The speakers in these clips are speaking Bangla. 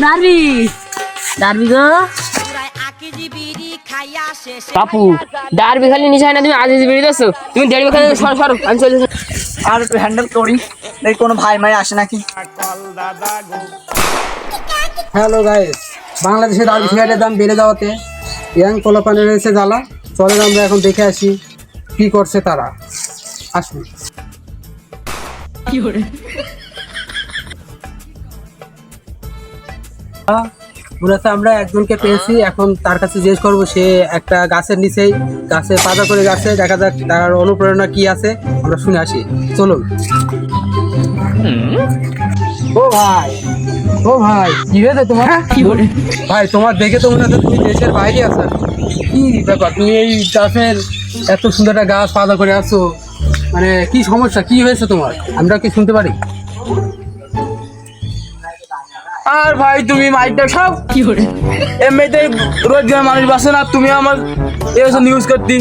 ডারবি ডারবি গো বাপু ডারবি খালি নিশায় না তুমি আজ বেরিয়ে যাচ্ছ তুমি দেড় খালি সর সর আমি চলে আর একটু হ্যান্ডেল করি দেখি কোনো ভাই মাই আসে নাকি। হ্যালো গাইস, বাংলাদেশের ডাল সিগারেটের দাম বেড়ে যাওয়াতে ইয়াং পোলাপানে রয়েছে জ্বালা। চলেন আমরা এখন দেখে আসি কি করছে তারা। আসুন। মূলত আমরা একজনকে পেয়েছি, এখন তার কাছে জিজ্ঞেস করবো। সে একটা গাছের নিচেই গাছে পাতা করে গাছে, দেখা যাক তার অনুপ্রেরণা কি আছে, আমরা শুনে আসি। চলুন। ও ভাই, ও ভাই, কি হয়েছে তোমার? ভাই তোমার দেখে তো মনে হচ্ছে তুমি দেশের বাইরে আছো। কি ব্যাপার, তুমি এই গাছের এত সুন্দর একটা গাছ পাতা করে আছো, মানে কি সমস্যা, কি হয়েছে তোমার? আমরা কি শুনতে পারি? আর ভাই তুমি মাইকটা সব কি করে এমনিতে রোজগার মানুষ বাসে না, তুমি আমার এসব নিউজ করতি।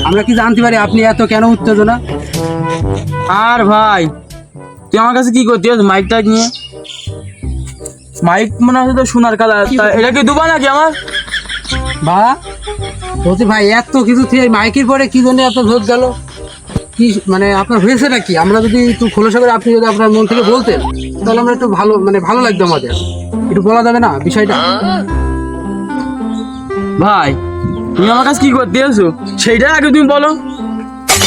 আমরা কি জানতে পারি আপনি এত কেন উত্তেজনা? আর ভাই তুই আমার কাছে কি করতি মাইকটা নিয়ে? মাইক মনে হচ্ছে তো সোনার কালার, এটা কি দুবা নাকি আমার? বা বলছি ভাই, এত কিছু থেকে মাইকের পরে কি জন্য এত ধোধ গেল? কি মানে আপনার হয়েছে নাকি? আমরা যদি একটু খোলসা করে আপনি যদি আপনার মন থেকে বলতেন, তাহলে আমরা একটু ভালো ভালো লাগতো আমাদের। একটু বলা যাবে না বিষয়টা? ভাই তুমি আমার কাছে কি করতে এসো সেইটা আগে তুমি বলো,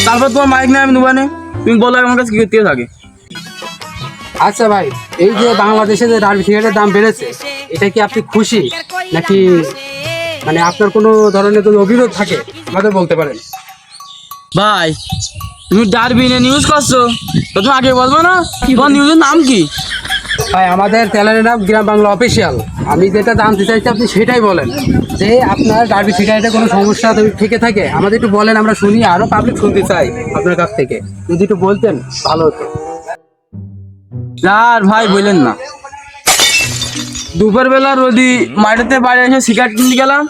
তারপর তোমার মাইক নিয়ে আমি নুবানে। তুমি বলো আমার কাছে কি করতে থাকে। আচ্ছা ভাই, এই যে বাংলাদেশে যে ডার্বি সিগারেটের দাম বেড়েছে, এটা কি আপনি খুশি নাকি মানে আপনার কোনো ধরনের যদি অভিযোগ থাকে আমাদের বলতে পারেন। ভাই তুমি ডারবি নিয়ে নিউজ করছো তো তুমি আগে বলবো না তোমার নিউজের নাম কি? ভাই আমাদের চ্যানেলের নাম গ্রাম বাংলা অফিসিয়াল। আমি যেটা জানতে চাইছি আপনি সেটাই বলেন, যে আপনার ডার্বি সিগারেটে কোনো সমস্যা যদি থেকে থাকে আমাদের একটু বলেন, আমরা শুনি, আরও পাবলিক শুনতে চাই আপনার কাছ থেকে। যদি একটু বলতেন ভালো হতো। আর ভাই বললেন না, দুপুরবেলা রোদি মাঠেতে বাড়ি এসে সিগারেট কিনতে গেলাম,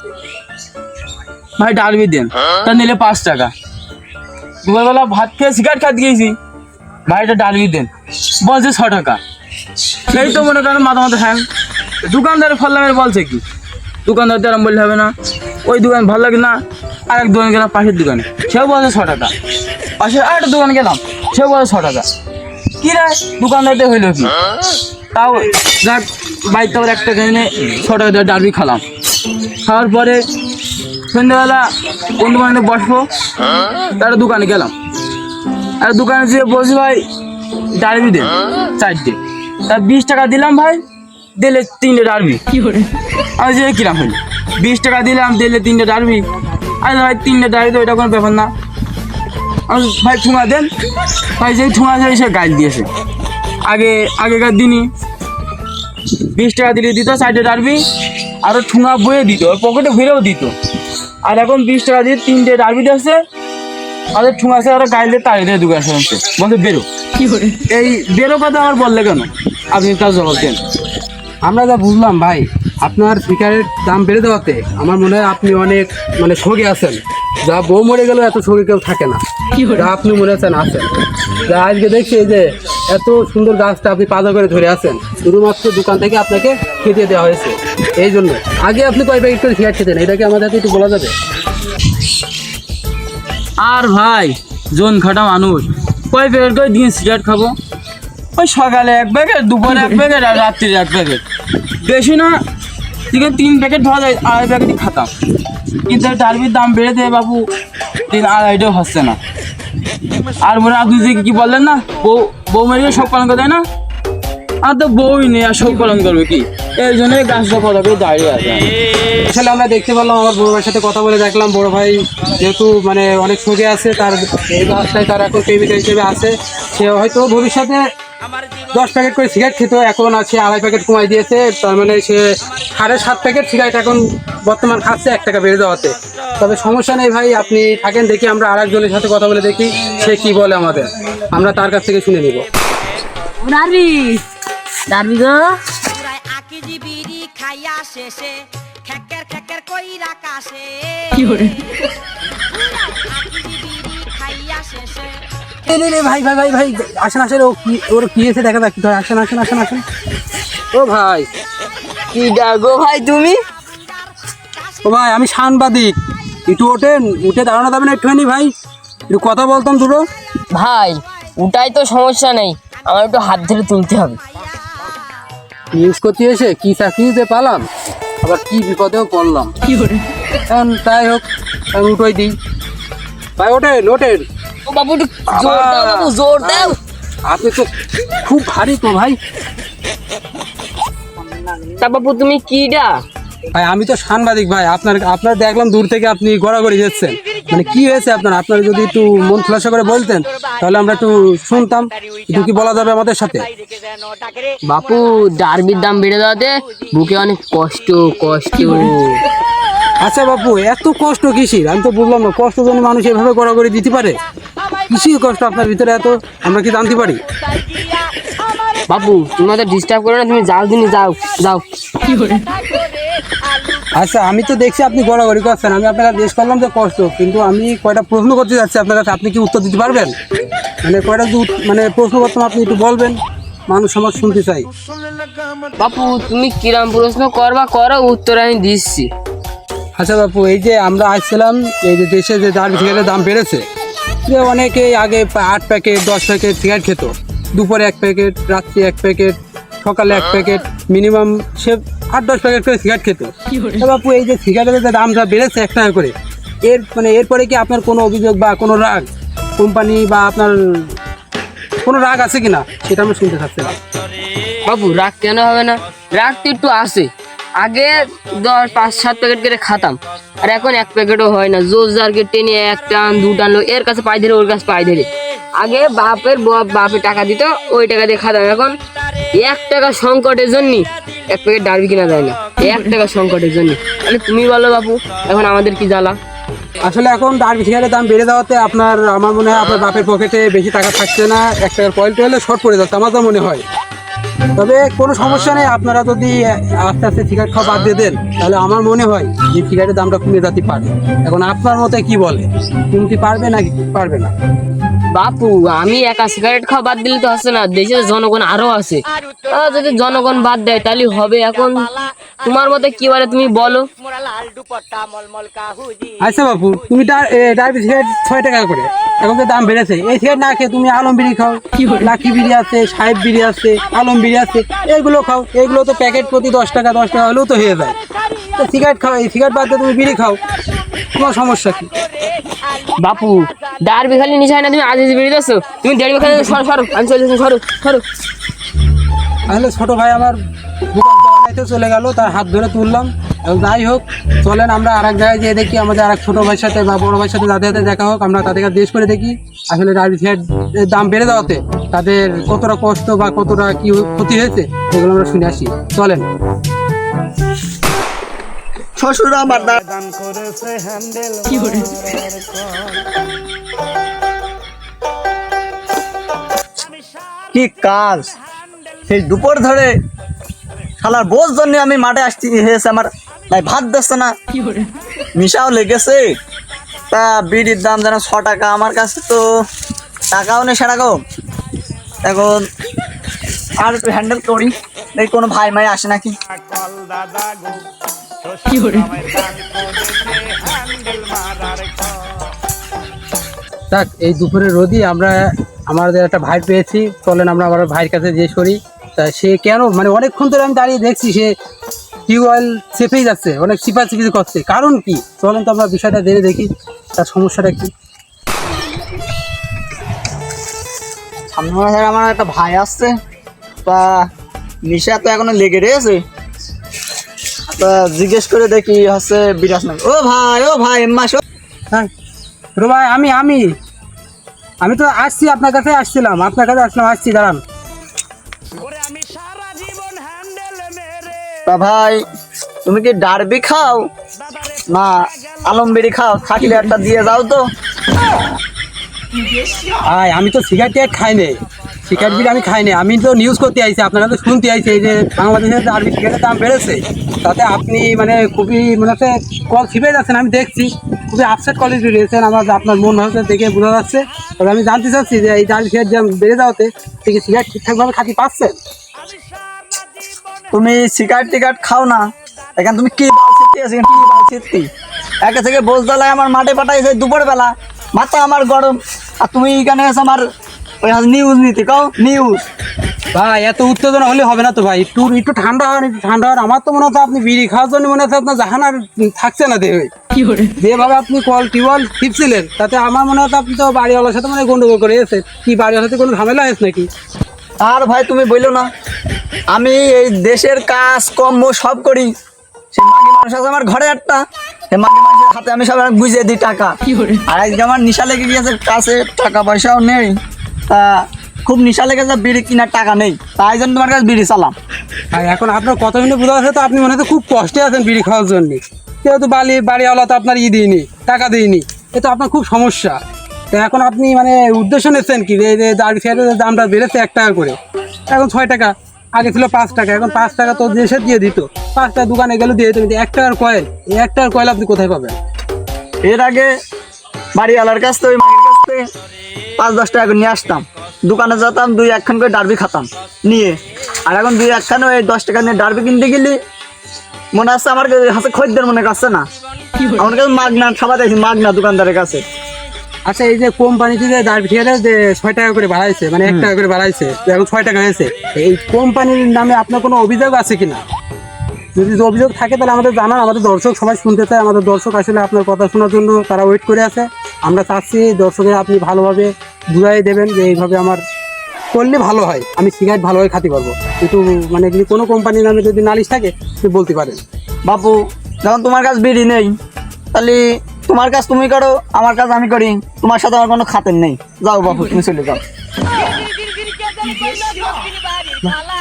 ভাই ডারবি দেন, তা নিলে 5 টাকা। দুপুরবেলা ভাত খেয়ে সিগারেট খাতে গিয়েছি, ভাইটা ডারবি দেন, বলছে 6 টাকা। সেই তো মনে করেন মাথা মাথা হ্যাং। দোকানদারের ফল্লামের বলছে কি, দোকানদার তো আরাম বললে হবে না, ওই দোকান ভালো লাগে না। আরেক দোকানে গেলাম পাশের দোকানে, সেও বলছে 6 টাকা। পাশে আরেকটা দোকানে গেলাম, সেও বলছে 6 টাকা। কি রে দোকানদারতে হইলো কি, তাও যাক বাইকটা আবার একটা কিনে 6 টাকা দিয়ে ডারবি খালাম। খাওয়ার পরে সন্ধ্যাবেলা বন্ধু বান্ধব বসবো, তার দোকানে গেলাম। আর দোকানে যেয়ে বলছি ভাই ডারবি দে 4টে, তা 20 টাকা দিলাম, ভাই দিলে 3টে ডারবি। আমি যে কিরাম হইল, 20 টাকা দিলাম দিলে 3টে ডারবি। আরে ভাই 3টে ডারবি তো এটা কোনো ব্যাপার না। আমি ভাই ঠুঙা দেন, ভাই যেই ঠুঙা যায় সে গাইল দিয়েছে। আগেকার দিনই 20 টাকা দিলে দিত 4টে ডারবি, আরও ঠুঙা বয়ে দিত, পকেটে ভরেও দিত। আর এখন 20 টাকা দিয়ে 3টে ডারবি দিচ্ছে, আর ঠুঙা আছে আর গাইলে তাড়িয়ে দেয় দোকান শুনতে, বলতে বেরো। এই বেরো কথা আমার বললে কেন, আপনি তার জবাব দেন। আমরা যা বুঝলাম ভাই, আপনার সিগারেট দাম বেড়ে দেওয়াতে আমার মনে হয় আপনি অনেক শোকে আছেন। যা বউ মরে গেলেও এত শোকে কেউ থাকে না, যা আপনি মনে হচ্ছেন আছেন। যা আজকে দেখছি এই যে এত সুন্দর গাছটা আপনি পাতা করে ধরে আছেন, শুধুমাত্র দোকান থেকে আপনাকে খেতে দেওয়া হয়েছে। এই জন্য আগে আপনি কয় প্যাকেট করে সিগারেট খেতেন, এটাকে আমাদের হাতে একটু বলা যাবে? আর ভাই জন খাটা মানুষ, কয় প্যাকেট করে দিন সিগারেট খাবো? ওই সকালে 1 প্যাকেট, দুপুরে 1 প্যাকেট, আর রাত্রিরে 1 প্যাকেট। বেশি না, ঠিক 3 প্যাকেট ভালো যায়, 2.5 প্যাকেটই খাতাম। কিন্তু ডারবির দাম বেড়ে দেয় বাবু, 3-2.5টাও হচ্ছে না। আর মনে আপনি যে কি বললেন না, বউ মেরে সব পালন করে দেয় না, আর তো বউই নেই, আর সব পালন করবে কি? এই জন্যই গাছটা কথা করে দাঁড়িয়ে আছে। আসলে আমরা দেখতে পেলাম, আমার বড় ভাইয়ের সাথে কথা বলে দেখলাম, বড় ভাই যেহেতু অনেক শোকে আছে, তার এই গাছটাই তার এখন প্রেমিকা হিসেবে আছে। সে হয়তো ভবিষ্যতে 10 প্যাকেট করে সিগারেট খেত, এখন আছে 2.5 প্যাকেট কমাই দিয়েছে। তার মানে সে 7.5 প্যাকেট সিগারেট এখন বর্তমান খাচ্ছে 1 টাকা বেড়ে যাওয়াতে। তবে সমস্যা নেই ভাই, আপনি থাকেন, দেখি আমরা আরেকজনের সাথে কথা বলে দেখি সে কি বলে আমাদের, আমরা তার কাছ থেকে শুনে নিব। ডারবি ডারবি গো এই রে ভাই ভাই ভাই ভাই আসেন আসেন, ওর কি হয়েছে দেখা যাক, আসেন আসেন আসেন আসেন। ও ভাই, কি ডাকো ভাই তুমি? ও ভাই আমি সাংবাদিক, একটু ওঠেন, উঠে দাঁড়ানো যাবে না একটুখানি ভাই, একটু কথা বলতাম দুটো। ভাই ওটাই তো সমস্যা নেই, আমার একটু হাত ধরে তুলতে হবে। নিউজ করতে এসে কি চাকরি যে পালাম, আবার কি বিপদেও পড়লাম। এখন তাই হোক, আমি উঠোই দিই ভাই, ওঠেন ওঠেন। ও বাবু একটু জোর দাও বাবু, জোর দাও। আপনি তো খুব ভারী তো ভাই। তা বাবু তুমি কিডা? ভাই আমি তো সাংবাদিক ভাই, আপনার দেখলাম দূর থেকে আপনি গড়াগড়ি যাচ্ছেন, মানে কি হয়েছে আপনার যদি একটু মন খোলাসা করে বলতেন তাহলে আমরা একটু শুনতাম। একটু কি বলা যাবে আমাদের সাথে? বাপু ডারবির দাম বেড়ে যাওয়াতে বুকে অনেক কষ্ট কষ্ট। আচ্ছা বাপু, এত কষ্ট কিসির আমি তো বুঝলাম না, কষ্ট জন্য মানুষ এভাবে গড়াগড়ি দিতে পারে? কিসির কষ্ট আপনার ভিতরে এত, আমরা কি জানতে পারি? বাপু তুমি আমাদের ডিস্টার্ব করো না, তুমি যাও, দিনই যাও যাও। আচ্ছা আমি তো দেখছি আপনি গড়াগড়ি করছেন, আমি আপনারা জিজ্ঞেস করলাম যে কষ্ট, কিন্তু আমি কয়টা প্রশ্ন করতে যাচ্ছি আপনার কাছে, আপনি কি উত্তর দিতে পারবেন? মানে কয়টা মানে প্রশ্ন করতাম, আপনি একটু বলবেন, মানুষ সমাজ শুনতে চাই। বাপু তুমি কিরাম প্রশ্ন করবা করো, উত্তর আমি দিচ্ছি। আচ্ছা বাপু, এই যে আমরা আসছিলাম, এই যে দেশে যে ডার্বি সিগারেটের দাম বেড়েছে, যে অনেকেই আগে 8 প্যাকেট 10 প্যাকেট সিগারেট খেত, দুপুরে 1 প্যাকেট, রাত্রি 1 প্যাকেট, সকালে 1 প্যাকেট, মিনিমাম সে 8-10 প্যাকেট করে সিগারেট খেত। তো বাপু এই যে সিগারেটের যে দাম যা বেড়েছে 1 টাকা করে, এরপরে কি আপনার কোনো অভিযোগ বা কোনো রাগ কোম্পানি বা আপনার কোনো রাগ আছে কিনা, সেটা আমি শুনতে চাচ্ছিলাম। বাবু রাগ কেন হবে না, রাগ তো একটু আছে। আগে 5-7 প্যাকেট করে খাতাম, আর এখন 1 প্যাকেটও হয় না। জোর জারকে টেনে 1 টান 2 টান এর কাছে পাই ধরে ওর কাছে পাই ধরে। আগে বাপের টাকা দিত, ওই টাকা দিয়ে খাতাম। এখন 1 টাকা সংকটের জন্য 1 প্যাকেট ডারবি কিনা যায় না, 1 টাকা সংকটের জন্য। তাহলে তুমি বলো বাপু, এখন আমাদের কি জ্বালা? আসলে এখন ডার্বি সিগারেটের দাম বেড়ে যাওয়াতে আমার মনে হয় আপনার বাপের পকেটে বেশি টাকা থাকছে না, 1 টাকার পয়েন্ট হলে শর্ট পড়ে যাচ্ছে আমার যা মনে হয়। তবে কোনো সমস্যা নেই, আপনারা যদি আস্তে আস্তে সিগারেট খাওয়া বাদ দিয়ে দেন তাহলে আমার মনে হয় যে সিগারেটের দামটা কমে যেতে পারে। এখন আপনার মতে কি বলে, কমতে পারবে নাকি পারবে না? বাপু আমি একা সিগারেট খাওয়া বাদ দিলে তো হচ্ছে না, দেশের জনগণ আরো আছে। যদি জনগণ বাদ দেয় তাহলে হবে। এখন তোমার মতে কি বলে তুমি বলো। আচ্ছা বাপু, তুমি ডার্বি সিগারেট 6 টাকা করে, এখন তো দাম বেড়েছে, এই সিগারেট না খেয়ে তুমি আলম বিড়ি খাও, লাকি বিড়ি আছে, সাহেব বিড়ি আছে, আলম বিড়ি আছে, এইগুলো খাও। এইগুলো তো প্যাকেট প্রতি 10 টাকা হলেও তো হয়ে যায়। তো সিগারেট খাও, এই সিগারেট বাদ দিয়ে তুমি বিড়ি খাও, তোমার সমস্যা কি? বাপু ডারবি খালি নিশা হয় না, তুমি আজ বেরিয়ে যাচ্ছ, তুমি দেড় খালি সরো সরো, আমি চলে যাচ্ছি, সরো সরো। তাহলে ছোট ভাই আমার দোকানে চলে গেল, তার হাত ধরে তুললাম। এবং যাই হোক, চলেন আমরা আরেক জায়গায় যেয়ে দেখি, আমাদের আরেক ছোট ভাইয়ের সাথে বা বড় ভাইয়ের সাথে যাদের সাথে দেখা হোক, আমরা তাদেরকে জিজ্ঞেস করে দেখি আসলে ডার্বি সিগারেটের দাম বেড়ে যাওয়াতে তাদের কতটা কষ্ট বা কতটা কি ক্ষতি হয়েছে, এগুলো আমরা শুনে আসি। চলেন। শ্বশুর আমার কি কাজ, সেই দুপুর ধরে শালার বোঝ জন্য আমি মাঠে আসতে হয়েছে, আমার ভাই ভাত দিচ্ছে না, মিশাও লেগেছে। তা বিড়ির দাম যেন 6 টাকা, আমার কাছে তো টাকাও নেই সেরকম। এখন আর একটু হ্যান্ডেল করি, দেখি কোনো ভাই মাই আসে নাকি। যাক, এই দুপুরে রোদই আমাদের একটা ভাই পেয়েছি, চলেন আমরা আমার ভাইয়ের কাছে জিজ্ঞেস করি। তা সে কেন, মানে অনেকক্ষণ ধরে আমি দাঁড়িয়ে দেখছি সে টিউবওয়েল চেপেই যাচ্ছে, অনেক চিপাচিপি করছে, কারণ কি? চলেন তো আমরা বিষয়টা জেনে দেখি তার সমস্যাটা কি। সামনে মাসে আমার একটা ভাই আসছে, তা নিশা তো এখনো লেগে রয়েছে। তা জিজ্ঞেস করে দেখি হচ্ছে বিরাজ নাকি। ও ভাই এম্মা হ্যাঁ ছোটো ভাই, আমি তো আসছি, আপনার কাছে আসছিলাম, আসছি, দাঁড়ান। তা ভাই তুমি কি ডারবি খাও না আলম বিড়ি খাও? থাকলে একটা দিয়ে যাও তো। আমি তো সিগারেট খাই নে, সিগারেট বিড়ি আমি খাই নে, আমি তো নিউজ করতে আইছি, আপনারা তো শুনতে আইছে এই যে বাংলাদেশের ডার্বি সিগারেটের দাম বেড়েছে, তাতে আপনি মানে খুবই মনে হচ্ছে কল ছিপে যাচ্ছেন, আমি দেখছি। খুবই আপসেট কোয়ালিটি রয়েছেন, আমার আপনার মন ভাবছেন দেখে বোঝা যাচ্ছে। তবে আমি জানতে চাচ্ছি যে এই ডাল ফেয়ার দাম বেড়ে যাওয়াতে থেকে সিগারেট ঠিকঠাকভাবে খাতি পাচ্ছেন? তুমি সিগারেট টিকারেট খাও না, এখানে তুমি কি বাল ছিটতে আছো, কি বাল ছিটতি? একে থেকে বোঝ জ্বালায় আমার মাঠে পাঠাইছে দুপুর বেলা, মাথা আমার গরম, আর তুমি এখানে এসে আমার ওই নিউজ নিতে কাও নিউজ। ভাই এত উত্তেজনা হলে হবে না তো ভাই, একটু একটু ঠান্ডা হন, একটু ঠান্ডা হন। আমার তো মনে হচ্ছে আপনি বিড়ি খাওয়ার জন্য মনে হচ্ছে আপনার জাহান আর থাকছে না দেহে। যেভাবে আপনি টিউবওয়েল টিপছিলেন তাতে আমার মনে হচ্ছে আপনি তো বাড়িওয়ালার সাথে মানে গন্ডগোল করে এসে কি বাড়িওয়ালার সাথে কোনো ঝামেলা হয়েছে নাকি? আর ভাই তুমি বললো না, আমি এই দেশের কাজ কর্ম সব করি, সে মাগি মানুষ আছে আমার ঘরে একটা, সে মাগি মানুষের হাতে আমি সব বুঝিয়ে দিই টাকা। আর আজকে আমার নিশা লেগে গিয়েছে, কাছে টাকা পয়সাও নেই, তা খুব নিশা লেগেছে, বিড়ি কেনার টাকা নেই, তাই জন্য তোমার কাছে বিড়ি চালাম। আর এখন আপনার কথা শুনে বোঝা যাচ্ছে তো আপনি মনে হচ্ছে খুব কষ্টে আছেন বিড়ি খাওয়ার জন্য। যেহেতু বাড়িওয়ালা তো আপনার দিইনি, টাকা দিইনি, এ তো আপনার খুব সমস্যা। তো এখন আপনি মানে উদ্দেশ্য নিচ্ছেন কি যে দাঁড়ি ফেয়ারের দামটা বেড়েছে 1 টাকা করে, এখন 6 টাকা, আগে ছিল 5 টাকা, এখন 5 টাকা তো দেশে দিয়ে দিত, 5 টাকা দোকানে গেলে দিয়ে দিত, কিন্তু 1 টাকার কয়েল, এই 1 টাকার কয়েল আপনি কোথায় পাবেন? এর আগে বাড়িওয়ালার কাছ থেকে ওই মাগির কাছ থেকে 5-10 টাকা করে নিয়ে আসতাম, দোকানে যেতাম 2-1 করে ডারবি খাতাম নিয়ে, আর এখন 2-1 ওই 10 টাকা নিয়ে ডারবি কিনতে গেলি মনে আসছে আমার হাতে খদ্দের মনে কাছে না, আমার কাছে মাগনা খাবার দেখি, মাগনা দোকানদারের কাছে। আচ্ছা, এই যে কোম্পানিতে যে দাঁড়ি ফেয়ারে যে 6 টাকা করে বাড়াইছে, মানে 1 টাকা করে বাড়াইছে, এখন 6 টাকা হয়েছে, এই কোম্পানির নামে আপনার কোনো অভিযোগ আছে কিনা? যদি অভিযোগ থাকে তাহলে আমাদের জানান, আমাদের দর্শক সবাই শুনতে চায়, আমাদের দর্শক আসলে আপনার কথা শোনার জন্য তারা ওয়েট করে আছে। আমরা চাচ্ছি দর্শকের আপনি ভালোভাবে বুঝাই দেবেন যে এইভাবে আমার করলে ভালো হয়, আমি সিগারেট ভালোভাবে খাতে পারবো। কিন্তু মানে যদি কোনো কোম্পানির নামে যদি নালিশ থাকে আপনি বলতে পারেন। বাপু যখন তোমার কাছে বিড়ি নেই, তাহলে তোমার কাজ তুমি করো, আমার কাজ আমি করি, তোমার সাথে আমার কোনো খাতের নেই, যাও বাপু তুমি চলে যাও।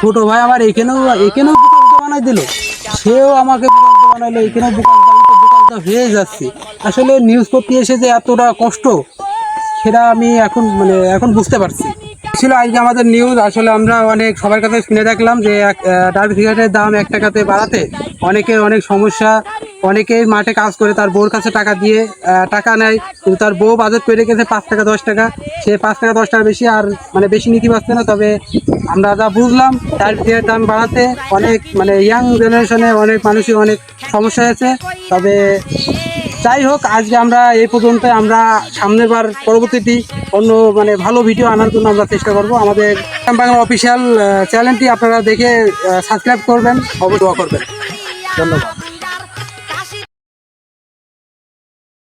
ছোট ভাই আমার এখানেও বোকাচোদা বানাই দিল, সেও আমাকে বোকাচোদা বানাইলো, এখানেও বোকাচোদা হয়ে যাচ্ছি। আসলে নিউজ করতে এসে যে এতটা কষ্ট সেটা আমি এখন বুঝতে পারছি। ছিল আজকে আমাদের নিউজ। আসলে আমরা অনেক সবার কাছে শুনে দেখলাম যে ডার্বি সিগারেটের দাম 1 টাকাতে বাড়াতে অনেকের অনেক সমস্যা, অনেকেই মাঠে কাজ করে তার বউর কাছে টাকা দিয়ে টাকা নেয়, কিন্তু তার বউ বাজেট করে রেখেছে 5 টাকা 10 টাকা, সে 5 টাকা 10 টাকা বেশি আর বেশি নিতে পারছে না। তবে আমরা যা বুঝলাম ডার্বি সিগারেটের দাম বাড়াতে অনেক ইয়াং জেনারেশনে অনেক মানুষই অনেক সমস্যা হয়েছে। তবে যাই হোক, আজকে আমরা এই পর্যন্ত, আমরা সামনের বার পরবর্তীটি অন্য ভালো ভিডিও আনার জন্য আমরা চেষ্টা করব। আমাদের বাংলা অফিসিয়াল চ্যানেলটি আপনারা দেখে সাবস্ক্রাইব করবেন, অবশ্যই দোয়া করবেন। ধন্যবাদ।